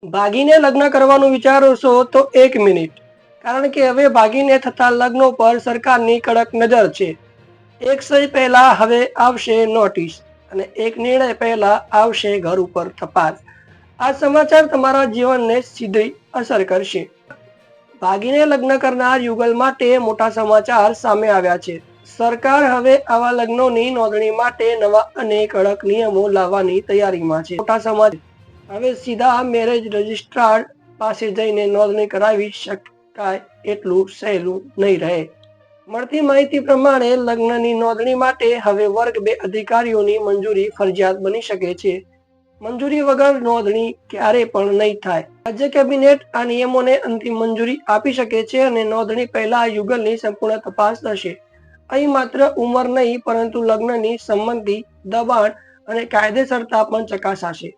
ભાગીને લગ્ન કરવાનું વિચારો છો તો 1 મિનિટ, કારણ કે હવે ભાગીને થતા લગ્નો પર સરકારની કડક નજર છે. એક સહી પહેલા હવે આવશે નોટિસ અને એક નિર્ણય પહેલા આવશે ઘર ઉપર તપાસ. આ સમાચાર તમારા જીવનને સીધી અસર કરશે. ભાગીને લગ્ન કરનાર યુગલ માટે મોટા સમાચાર સામે આવ્યા છે. સરકાર હવે આવા લગ્નોની નોંધણી માટે નવા અને કડક નિયમો લાવવાની તૈયારીમાં છે. મોટા સમાચાર હવે સીધા મેરેજ રજિસ્ટ્રાર પાસે જઈને નોંધણી કરાવી શકાય એટલું સહેલું નહીં રહે. મળતી માહિતી પ્રમાણે લગ્નની નોંધણી માટે હવે વર્ગ 2 અધિકારીઓની મંજૂરી ફરજિયાત બની શકે છે. મંજૂરી વગર નોંધણી ક્યારે પણ નહીં થાય. રાજ્ય કેબિનેટ આ નિયમોને અંતિમ મંજૂરી આપી શકે છે અને નોંધણી પહેલા યુગલની સંપૂર્ણ તપાસ થશે. અહીં માત્ર ઉંમર નહીં, પરંતુ લગ્નની સંમતિ, દબાણ અને કાયદેસરતા પણ ચકાસાશે.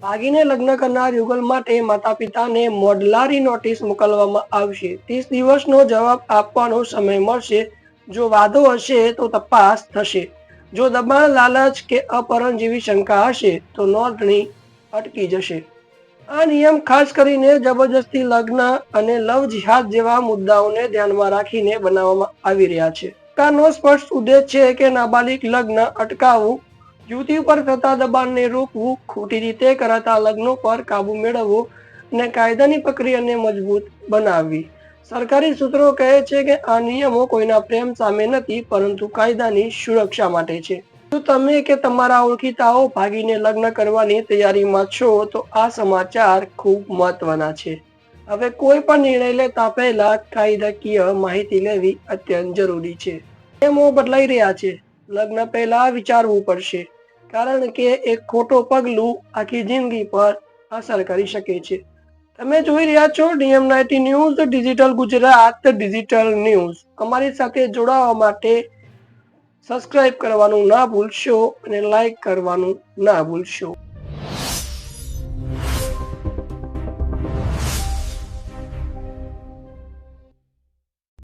ભાગીને લગ્ન કરનાર યુગલ માટે માતા પિતાને મોડલારી નોટિસ મોકલવામાં આવશે. 30 દિવસનો જવાબ આપવાનો સમય મળશે. જો વાંધો હશે તો તપાસ થશે. જો દબાણ, લાલચ કે અપહરણ જેવી શંકા હશે તો નોંધણી અટકી જશે. આ નિયમ ખાસ કરીને જબરજસ્તી લગ્ન અને લવ જિહાદ જેવા મુદ્દાઓને ધ્યાનમાં રાખીને બનાવવામાં આવી રહ્યા છે. સરકારનો સ્પષ્ટ ઉદ્દેશ છે કે નાબાલિગ લગ્ન અટકાવવું, યુવતી ઉપર થતા દબાણને રોકવું, ખોટી રીતે કરાતા લગ્નો પર કાબુ મેળવવો અને કાયદાની પ્રક્રિયાને મજબૂત બનાવવી. સરકારી સૂત્રો કહે છે કે આ નિયમો કોઈના પ્રેમ સામે નથી, પરંતુ કાયદાની સુરક્ષા માટે છે. જો તમે કે તમારા ઓળખીતાઓ ભાગીને લગ્ન કરવાની તૈયારીમાં છો તો આ સમાચાર ખૂબ મહત્વના છે. હવે કોઈ પણ નિર્ણય લેતા પહેલા કાયદાકીય માહિતી લેવી અત્યંત જરૂરી છે. નિયમો બદલાઈ રહ્યા છે. લગ્ન પહેલા વિચારવું પડશે, કારણ કે એક ખોટો પગલું આખી જિંદગી પર અસર કરી શકે છે. તમે જોઈ રહ્યા છો DM90 news digital Gujarat digital news. અમારી સાથે જોડાવા માટે સબસ્ક્રાઇબ કરવાનું ના ભૂલશો અને લાઈક કરવાનું ના ભૂલશો.